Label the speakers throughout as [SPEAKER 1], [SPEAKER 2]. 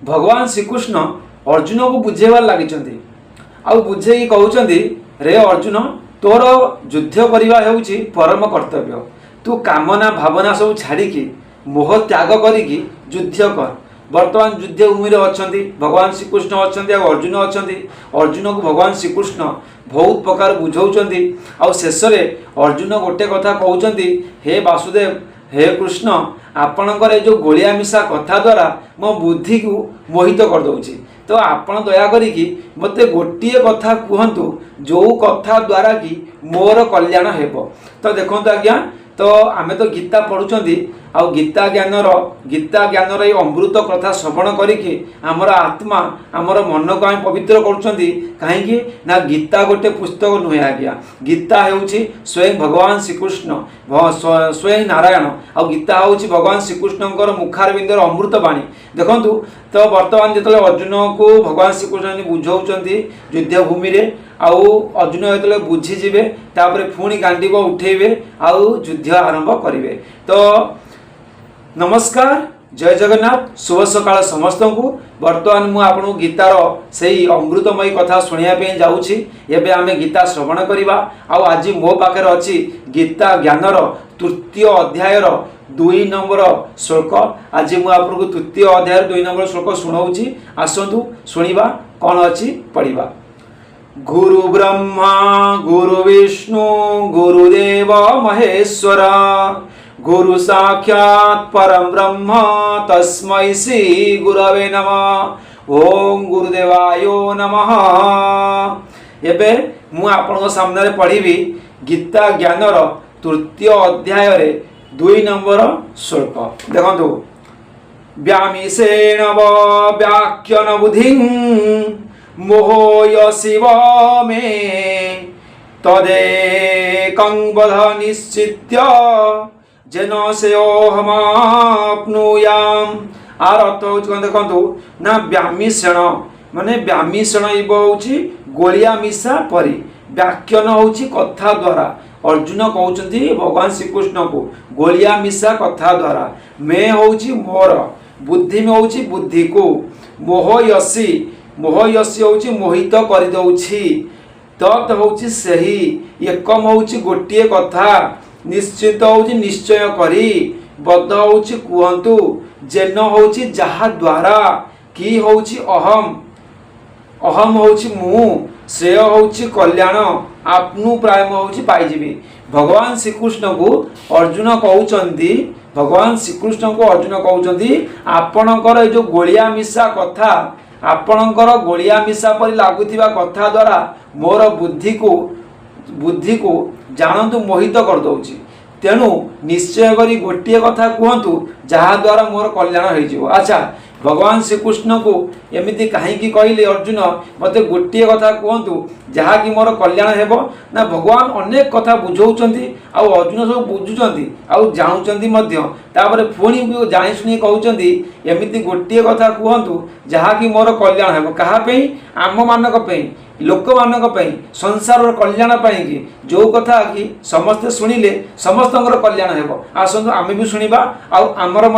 [SPEAKER 1] भगवान श्रीकृष्ण अर्जुन को बुझेबार लगी आउ बुझे कहते रे अर्जुन तोर युद्ध करवा होउछि परम कर्तव्य। तू कामना भावना सब छाड़िकी मोह त्याग करिकी युद्ध कर। वर्तमान युद्ध भूमि अच्छा भगवान श्रीकृष्ण अच्छा अर्जुन अच्छा। अर्जुन को भगवान श्रीकृष्ण बहुत प्रकार बुझाऊँच आउ शेष अर्जुन गोटे कथा कहते हे वासुदेव हे कृष्ण आपणकर जो गोलिया मिशा कथा द्वारा मो बुद्धि को मोहित करदे। तो आपण दया करिकी मते गोटे कथा कहतु जो कथा द्वारा कि मोर कल्याण हेब। तो देखो आज्ञा तो आमे तो गीता पढ़ुचंदी आउ गीता ज्ञानर ये अमृत कथा श्रवण करिकी आमर आत्मा आमर मन को आम पवित्र करुचंदी। कहीं ना गीता गोटे पुस्तक नुहे आज्ञा। गीता हेउछि स्वयं भगवान श्रीकृष्ण स्वयं नारायण आउ गीता होउछि भगवान श्रीकृष्णकर मुखारविंदर अमृत बाणी। देखंतु तो वर्तमान जो अर्जुन को भगवान श्रीकृष्ण बुझाऊँच युद्ध भूमि रे आउ अर्जुन जो बुझीजे तापर पुणी गांडीब उठेबे आउ युद्ध आरंभ करेंगे। तो नमस्कार जय जगन्नाथ शुभ सकाळ समस्त को। वर्तमान मु आपन गीतार से अमृतमयी कथा शुणा जाऊँगी। एबे आमे गीता श्रवण करिबा। आउ आज मो पाखे अच्छी गीता ज्ञानर तृतीय अध्यायर 2 नंबर श्लोक। आज मु आपको तृतीय अध्याय 2 नंबर श्लोक शुणाऊँगी। आसतु शुणिबा कौन अच्छी पढ़िबा। गुरु ब्रह्मा गुरु विष्णु गुरुदेव महेश्वर गुरु साक्षात् परम ब्रह्म तस्मै श्री गुरवे नमः। ओम गुरुदेवाय नमः। एबे मु आपन सामने पढ़िबी गीता ज्ञानर तृतीय अध्याय रे 2 नंबर श्लोक। देखंतु व्यामिषेण व्याख्यान बुद्धिं मोहय शिव मे तदेकं वद निश्चित्य जेन से अहमाप्नुयाम। आर अर्थ होछि देखंतु ना व्यामिषेण माने व्यामिषेण इब होछि गोलिया मिशा परी। व्याख्यान होछि कथा द्वारा। अर्जुन कहउछन्ति भगवान श्रीकृष्ण को गोलिया मिशा कथा द्वारा। मैं होछि मोर बुद्धि में होछि बुद्धि को मोहयसी मोहयसी होछि मोहित कर दउछि। तत् होछि सही एकम होछि गोटिए कथा निश्चित होछि निश्चय करी बद्ध होछि कुहंतु जेन होछि जहा द्वारा की होछि अहम अहम होछि मु श्रेय होछि कल्याण आपनु प्राय होछि पाइजिबी। भगवान श्रीकृष्ण को अर्जुन कहउचंदी भगवान श्रीकृष्ण को अर्जुन कहउचंदी आपणकर जो गोलिया मिशा कथा आपणकर गोलिया मिशा परि लागुथिबा कथा द्वारा मोर बुद्धि को जानतु मोहित कर दउछि। तेणु निश्चय करी गोटे कथा कहतु जहा द्वारा मोर कल्याण हो। अच्छा भगवान श्रीकृष्ण को एमती कहीं कहले अर्जुन मते गोटे कथा कहतु जहाँकि मोर कल्याण हेब ना। भगवान अनेक कथा बुझाऊँच आउ अर्जुन सब बुझुंट आउ जानूँ तापर पुणी जाशुणी कहते एमती गोटे कथा कहतु जहाँकि मोर कल्याण हेब। कहाँपी आम मानक लोक मानक संसार कल्याण पाई जो कथा कि समस्ते शुणिले समस्त कल्याण हेब। आसतु आमे भी शुणा आमर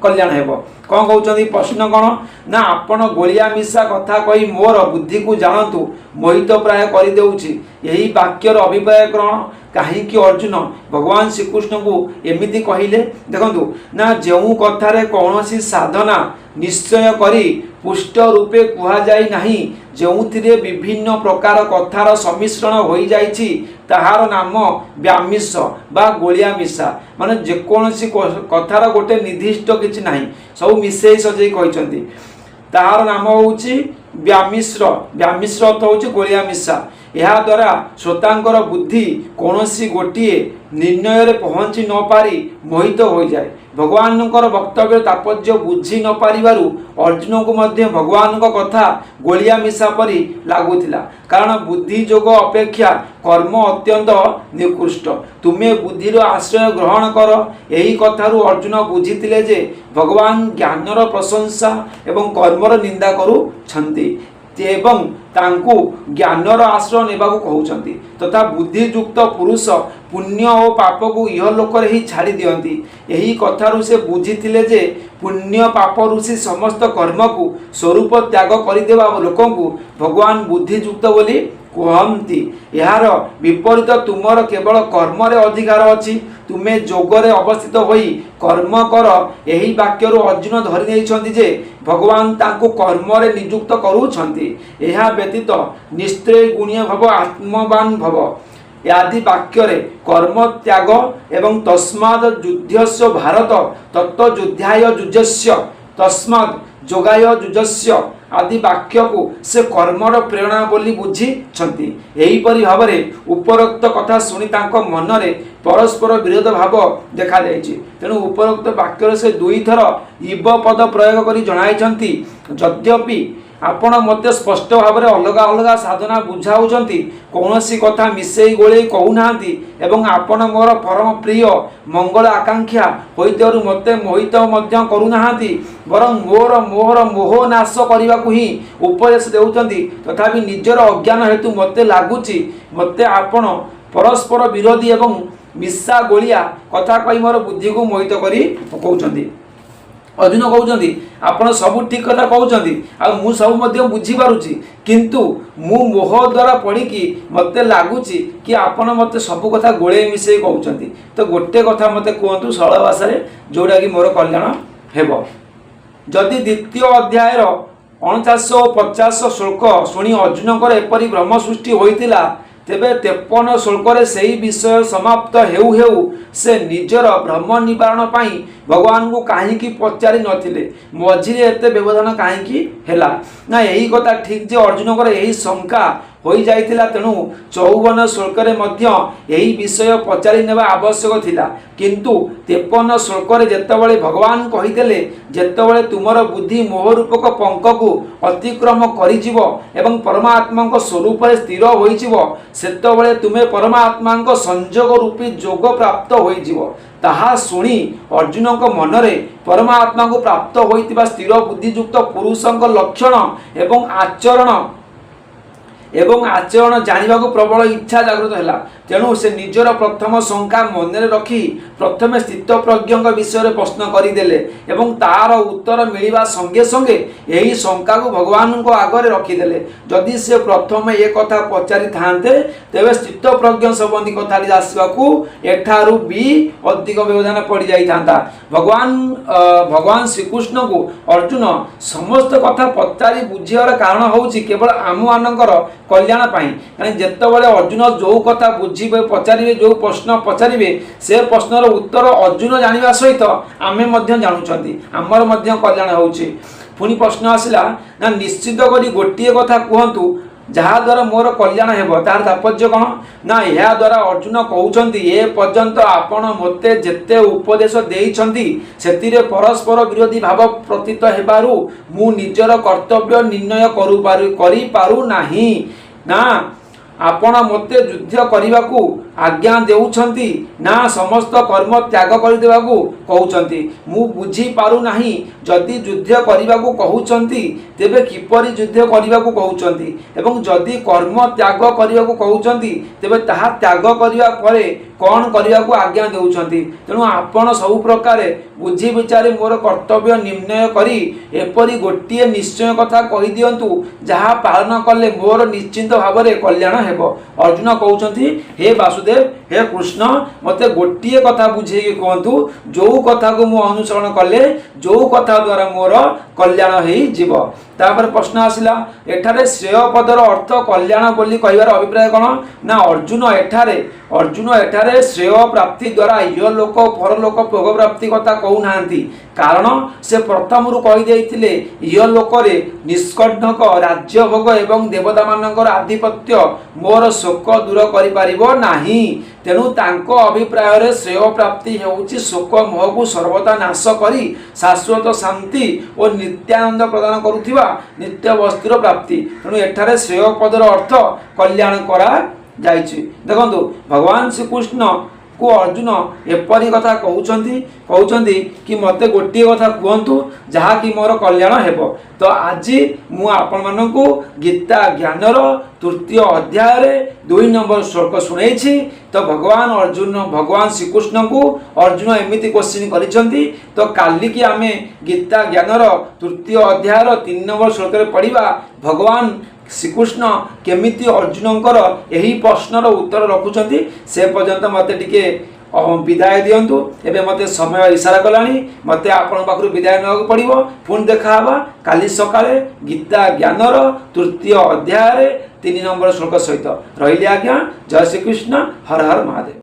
[SPEAKER 1] कल्याण हेब। कौन कहते प्रश्न कौन ना आपण गोलिया मिशा कथा कही मोर बुद्धि को जानतु मोहित प्राय करदेउछि। यही वाक्यर अभिप्राय कौन कहीं अर्जुन भगवान श्रीकृष्ण को एमिति कहले। देखंतु ना जो कथारे कौन सी साधना निश्चय करी पुष्ट रूपे कुहा जाई नाही जोथिरे विभिन्न प्रकार कथार सम्मिश्रण हो जाइछि ताहार नाम व्यामिष बा गोलिया मिशा। माने जेकोसी कथार गोटे निर्दिष्ट किछि नाही सब मिसेई सजेई कहिसंती ताहार नाम होउछि व्यामिश्र। व्यामिश्र अर्थ होउछि गोलिया मिशा। यह द्वारा श्रोतांकर बुद्धि कौनसी गोटे निर्णय रे पहुँची न पारी मोहित हो जाए। भगवान वक्तव्य तात्पर्य बुझी न पारिबारु अर्जुन को मध्य भगवान कथा गोलिया मिशा परी लागुथिला। कारण बुद्धि जोग अपेक्षा कर्म अत्यंत निकृष्ट। तुम्हें बुद्धिर आश्रय ग्रहण कर। यही कथारु अर्जुन बुझीथिले जे भगवान ज्ञानर प्रशंसा एवं कर्मर निंदा करुछंती। ଏବଂ ତାଙ୍କୁ ଜ୍ଞାନର ଆଶ୍ରୟ ନେବାକୁ କହୁଛନ୍ତି ତଥା ବୁଦ୍ଧିଯୁକ୍ତ ପୁରୁଷ ପୁଣ୍ୟ ଓ ପାପକୁ ଇହଲୋକରେ ହିଁ ଛାଡ଼ି ଦିଅନ୍ତି। ଏହି କଥାରୁ ସେ ବୁଝିଥିଲେ ଯେ ପୁଣ୍ୟ ପାପ ଋଷି ସମସ୍ତ କର୍ମକୁ ସ୍ୱରୂପ ତ୍ୟାଗ କରିଦେବା ଲୋକଙ୍କୁ ଭଗବାନ ବୁଦ୍ଧିଯୁକ୍ତ ବୋଲି କୁହନ୍ତି। ଏହାର ବିପରୀତ ତୁମର କେବଳ କର୍ମରେ ଅଧିକାର ଅଛି, ତୁମେ ଯୋଗରେ ଅବସ୍ଥିତ ହୋଇ କର୍ମ କର। ଏହି ବାକ୍ୟରୁ ଅର୍ଜୁନ ଧରି ନେଇଛନ୍ତି ଯେ ଭଗବାନ ତାଙ୍କୁ କର୍ମରେ ନିଯୁକ୍ତ କରୁଛନ୍ତି। ଏହା ବ୍ୟତୀତ ନିସ୍ତ୍ରେୟ ଗୁଣୀୟ ଭବ ଆତ୍ମବାନ ଭବ ଆଦି ବାକ୍ୟରେ କର୍ମ ତ୍ୟାଗ ଏବଂ ତସ୍ମାଦ ଯୁଦ୍ଧସ୍ୟ ଭାରତ ତତ୍ତ୍ୱଯୁଦ୍ଧାୟ ଯୁଜସ୍ୟ ତସ୍ମାଦ ଯୋଗାୟ ଯୁଜସ୍ୟ ଆଦି ବାକ୍ୟକୁ ସେ କର୍ମର ପ୍ରେରଣା ବୋଲି ବୁଝିଛନ୍ତି। ଏହିପରି ଭାବରେ ଉପରୋକ୍ତ କଥା ଶୁଣି ତାଙ୍କ ମନରେ ପରସ୍ପର ବିରୋଧ ଭାବ ଦେଖାଯାଇଛି। ତେଣୁ ଉପରୋକ୍ତ ବାକ୍ୟରେ ସେ ଦୁଇଥର ଇବ ପଦ ପ୍ରୟୋଗ କରି ଜଣାଇଛନ୍ତି, ଯଦ୍ୟପି ଆପଣ ମୋତେ ସ୍ପଷ୍ଟ ଭାବରେ ଅଲଗା ଅଲଗା ସାଧନା ବୁଝାଉଛନ୍ତି, କୌଣସି କଥା ମିଶେଇ ଗୋଳେଇ କହୁନାହାନ୍ତି ଏବଂ ଆପଣ ମୋର ପରମ ପ୍ରିୟ ମଙ୍ଗଳ ଆକାଂକ୍ଷା ହୋଇଥିବାରୁ ମୋତେ ମୋହିତ ମଧ୍ୟ କରୁନାହାନ୍ତି, ବରଂ ମୋର ମୋହ ନାଶ କରିବାକୁ ହିଁ ଉପଦେଶ ଦେଉଛନ୍ତି। ତଥାପି ନିଜର ଅଜ୍ଞାନ ହେତୁ ମୋତେ ଲାଗୁଛି ମୋତେ ଆପଣ ପରସ୍ପର ବିରୋଧୀ ଏବଂ ମିଶା ଗୋଳିଆ କଥା କହି ମୋର ବୁଦ୍ଧିକୁ ମୋହିତ କରି ପକାଉଛନ୍ତି। ଅର୍ଜୁନ କହୁଛନ୍ତି ଆପଣ ସବୁ ଠିକ କଥା କହୁଛନ୍ତି ଆଉ ମୁଁ ସବୁ ମଧ୍ୟ ବୁଝିପାରୁଛି, କିନ୍ତୁ ମୁଁ ମୋହ ଦ୍ୱାରା ପଡ଼ିକି ମୋତେ ଲାଗୁଛି କି ଆପଣ ମୋତେ ସବୁ କଥା ଗୋଳେଇ ମିଶେଇ କହୁଛନ୍ତି। ତ ଗୋଟେ କଥା ମୋତେ କୁହନ୍ତୁ ସରଳ ଭାଷାରେ ଯେଉଁଟାକି ମୋର କଲ୍ୟାଣ ହେବ। ଯଦି ଦ୍ୱିତୀୟ ଅଧ୍ୟାୟର 49 ଓ 50 ଶ୍ଲୋକ ଶୁଣି ଅର୍ଜୁନଙ୍କର ଏପରି ଭ୍ରମ ସୃଷ୍ଟି ହୋଇଥିଲା, ତେବେ 53 ଶ୍ଲୋକରେ ସେହି ବିଷୟ ସମାପ୍ତ ହେଉ ହେଉ ସେ ନିଜର ଭ୍ରମ ନିବାରଣ ପାଇଁ ଭଗବାନଙ୍କୁ କାହିଁକି ପଚାରି ନଥିଲେ? ମଝିରେ ଏତେ ବ୍ୟବଧାନ କାହିଁକି ହେଲା? ନା ଏହି କଥା ଠିକ୍ ଯେ ଅର୍ଜୁନଙ୍କର ଏହି ଶଙ୍କା ହୋଇଯାଇଥିଲା, ତେଣୁ 54 ଶ୍ଲୋକରେ ମଧ୍ୟ ଏହି ବିଷୟ ପଚାରି ନେବା ଆବଶ୍ୟକ ଥିଲା। କିନ୍ତୁ 53 ଶ୍ଲୋକରେ ଯେତେବେଳେ ଭଗବାନ କହିଥିଲେ ଯେତେବେଳେ ତୁମର ବୁଦ୍ଧି ମୋହରୂପକ ପଙ୍କକୁ ଅତିକ୍ରମ କରିଯିବ ଏବଂ ପରମାତ୍ମାଙ୍କ ସ୍ୱରୂପରେ ସ୍ଥିର ହୋଇଯିବ, ସେତେବେଳେ ତୁମେ ପରମାତ୍ମାଙ୍କ ସଂଯୋଗ ରୂପୀ ଯୋଗ ପ୍ରାପ୍ତ ହୋଇଯିବ। ତାହା ଶୁଣି ଅର୍ଜୁନଙ୍କ ମନରେ ପରମାତ୍ମାଙ୍କୁ ପ୍ରାପ୍ତ ହୋଇଥିବା ସ୍ଥିର ବୁଦ୍ଧିଯୁକ୍ତ ପୁରୁଷଙ୍କ ଲକ୍ଷଣ ଏବଂ ଆଚରଣ ଜାଣିବାକୁ ପ୍ରବଳ ଇଚ୍ଛା ଜାଗ୍ରତ ହେଲା। ତେଣୁ ସେ ନିଜର ପ୍ରଥମ ଶଙ୍କା ମନରେ ରଖି ପ୍ରଥମେ ସ୍ଥିତପ୍ରଜ୍ଞଙ୍କ ବିଷୟରେ ପ୍ରଶ୍ନ କରିଦେଲେ ଏବଂ ତାର ଉତ୍ତର ମିଳିବା ସଙ୍ଗେ ସଙ୍ଗେ ଏହି ଶଙ୍କାକୁ ଭଗବାନଙ୍କ ଆଗରେ ରଖିଦେଲେ। ଯଦି ସେ ପ୍ରଥମେ ଏ କଥା ପଚାରିଥାନ୍ତେ ତେବେ ସ୍ଥିତପ୍ରଜ୍ଞ ସମ୍ବନ୍ଧୀ କଥାଟି ଆସିବାକୁ ଏଠାରୁ ବି ଅଧିକ ବ୍ୟବଧାନ ପଡ଼ିଯାଇଥାନ୍ତା। ଭଗବାନ ଶ୍ରୀକୃଷ୍ଣଙ୍କୁ ଅର୍ଜୁନ ସମସ୍ତ କଥା ପଚାରି ବୁଝିବାର କାରଣ ହେଉଛି କେବଳ ଆମମାନଙ୍କର କଲ୍ୟାଣ ପାଇଁ। କାରଣ ଯେତେବେଳେ ଅର୍ଜୁନ ଯେଉଁ କଥା ପଚାରିବେ, ଯେଉଁ ପ୍ରଶ୍ନ ପଚାରିବେ, ସେ ପ୍ରଶ୍ନର ଉତ୍ତର ଅର୍ଜୁନ ଜାଣିବା ସହିତ ଆମେ ମଧ୍ୟ ଜାଣୁଛନ୍ତି, ଆମର ମଧ୍ୟ କଲ୍ୟାଣ ହେଉଛି। ପୁଣି ପ୍ରଶ୍ନ ଆସିଲା, ନା ନିଶ୍ଚିତ କରି ଗୋଟିଏ କଥା କୁହନ୍ତୁ ଯାହାଦ୍ୱାରା ମୋର କଲ୍ୟାଣ ହେବ। ତାର ତାତ୍ପର୍ଯ୍ୟ କ'ଣ? ନା ଏହା ଦ୍ୱାରା ଅର୍ଜୁନ କହୁଛନ୍ତି ଏ ପର୍ଯ୍ୟନ୍ତ ଆପଣ ମୋତେ ଯେତେ ଉପଦେଶ ଦେଇଛନ୍ତି ସେଥିରେ ପରସ୍ପର ବିରୋଧୀ ଭାବ ପ୍ରତୀତ ହେବାରୁ ମୁଁ ନିଜର କର୍ତ୍ତବ୍ୟ ନିର୍ଣ୍ଣୟ କରିପାରୁନାହିଁ। ନା ଆପଣ ମୋତେ ଯୁଦ୍ଧ କରିବାକୁ ଆଜ୍ଞା ଦେଉଛନ୍ତି, ନା ସମସ୍ତ କର୍ମ ତ୍ୟାଗ କରିଦେବାକୁ କହୁଛନ୍ତି। ମୁଁ ବୁଝିପାରୁନାହିଁ, ଯଦି ଯୁଦ୍ଧ କରିବାକୁ କହୁଛନ୍ତି ତେବେ କିପରି ଯୁଦ୍ଧ କରିବାକୁ କହୁଛନ୍ତି ଏବଂ ଯଦି କର୍ମ ତ୍ୟାଗ କରିବାକୁ କହୁଛନ୍ତି ତେବେ ତାହା ତ୍ୟାଗ କରିବା ପରେ କ'ଣ କରିବାକୁ ଆଜ୍ଞା ଦେଉଛନ୍ତି। ତେଣୁ ଆପଣ ସବୁ ପ୍ରକାରେ ବୁଝି ବିଚାରି ମୋର କର୍ତ୍ତବ୍ୟ ନିର୍ଣ୍ଣୟ କରି ଏପରି ଗୋଟିଏ ନିଶ୍ଚୟ କଥା କହିଦିଅନ୍ତୁ ଯାହା ପାଳନ କଲେ ମୋର ନିଶ୍ଚିନ୍ତ ଭାବରେ କଲ୍ୟାଣ ହେବ। ଅର୍ଜୁନ କହୁଛନ୍ତି, ହେ ବାସୁଦେବ, ହେ କୃଷ୍ଣ, ମୋତେ ଗୋଟିଏ କଥା ବୁଝେଇକି କୁହନ୍ତୁ ଯେଉଁ କଥାକୁ ମୁଁ ଅନୁସରଣ କଲେ ଯେଉଁ କଥା ଦ୍ୱାରା ମୋର କଲ୍ୟାଣ ହେଇଯିବ। ତାପରେ ପ୍ରଶ୍ନ ଆସିଲା, ଏଠାରେ ଶ୍ରେୟ ପଦର ଅର୍ଥ କଲ୍ୟାଣ ବୋଲି କହିବାର ଅଭିପ୍ରାୟ କ'ଣ? ନା ଅର୍ଜୁନ ଏଠାରେ ଶ୍ରେୟ ପ୍ରାପ୍ତି ଦ୍ୱାରା ଇହଲୋକ ପରଲୋକ ଭୋଗ ପ୍ରାପ୍ତି କଥା କହୁନାହାନ୍ତି। କାରଣ ସେ ପ୍ରଥମରୁ କହିଦେଇଥିଲେ ଇହଲୋକରେ ନିଷ୍କଣ୍ଟକ ରାଜ୍ୟ ଭୋଗ ଏବଂ ଦେବତାମାନଙ୍କର ଆଧିପତ୍ୟ ମୋର ଶୋକ ଦୂର କରିପାରିବ ନାହିଁ। ତେଣୁ ତାଙ୍କ ଅଭିପ୍ରାୟରେ ଶ୍ରେୟ ପ୍ରାପ୍ତି ହେଉଛି ଶୋକ ମୋହକୁ ସର୍ବଦା ନାଶ କରି ଶାଶ୍ୱତ ଶାନ୍ତି ଓ ନିତ୍ୟାନନ୍ଦ ପ୍ରଦାନ କରୁଥିବା ନିତ୍ୟ ବସ୍ତୁର ପ୍ରାପ୍ତି। ତେଣୁ ଏଠାରେ ଶ୍ରେୟ ପଦର ଅର୍ଥ କଲ୍ୟାଣ କରାଯାଇଛି। ଦେଖନ୍ତୁ, ଭଗବାନ ଶ୍ରୀକୃଷ୍ଣ ତାଙ୍କୁ अर्जुन एपरी कथा कहउछंती कि मते गोटे कथा कहतु जहाँकि मोर कल्याण हेब। तो आज मु आपण मानकु गीता ज्ञानर तृतीय अध्याय 2 नंबर श्लोक शुणाई। तो भगवान श्रीकृष्ण को अर्जुन एमती क्वेश्चन करिसंती। तो काली की आमे गीता ज्ञानर तृतीय अध्याय 3 नंबर श्लोक रे पढ़िबा भगवान श्रीकृष्ण केमिति अर्जुनकर यही प्रश्नर उत्तर रखुचंती। से पर्यंत मते टिके विदाय दियंतु। एबे मते समय इशारा कलानी, मते आपण पाखरु विदाय नବାକୁ पड़िबो। पुन देखा हबा काली सकाळे गीता ज्ञानर तृतीय अध्याय 3 नंबर श्लोक सहित। रहिली आज्ञा। जय श्री कृष्ण। हर हर महादेव।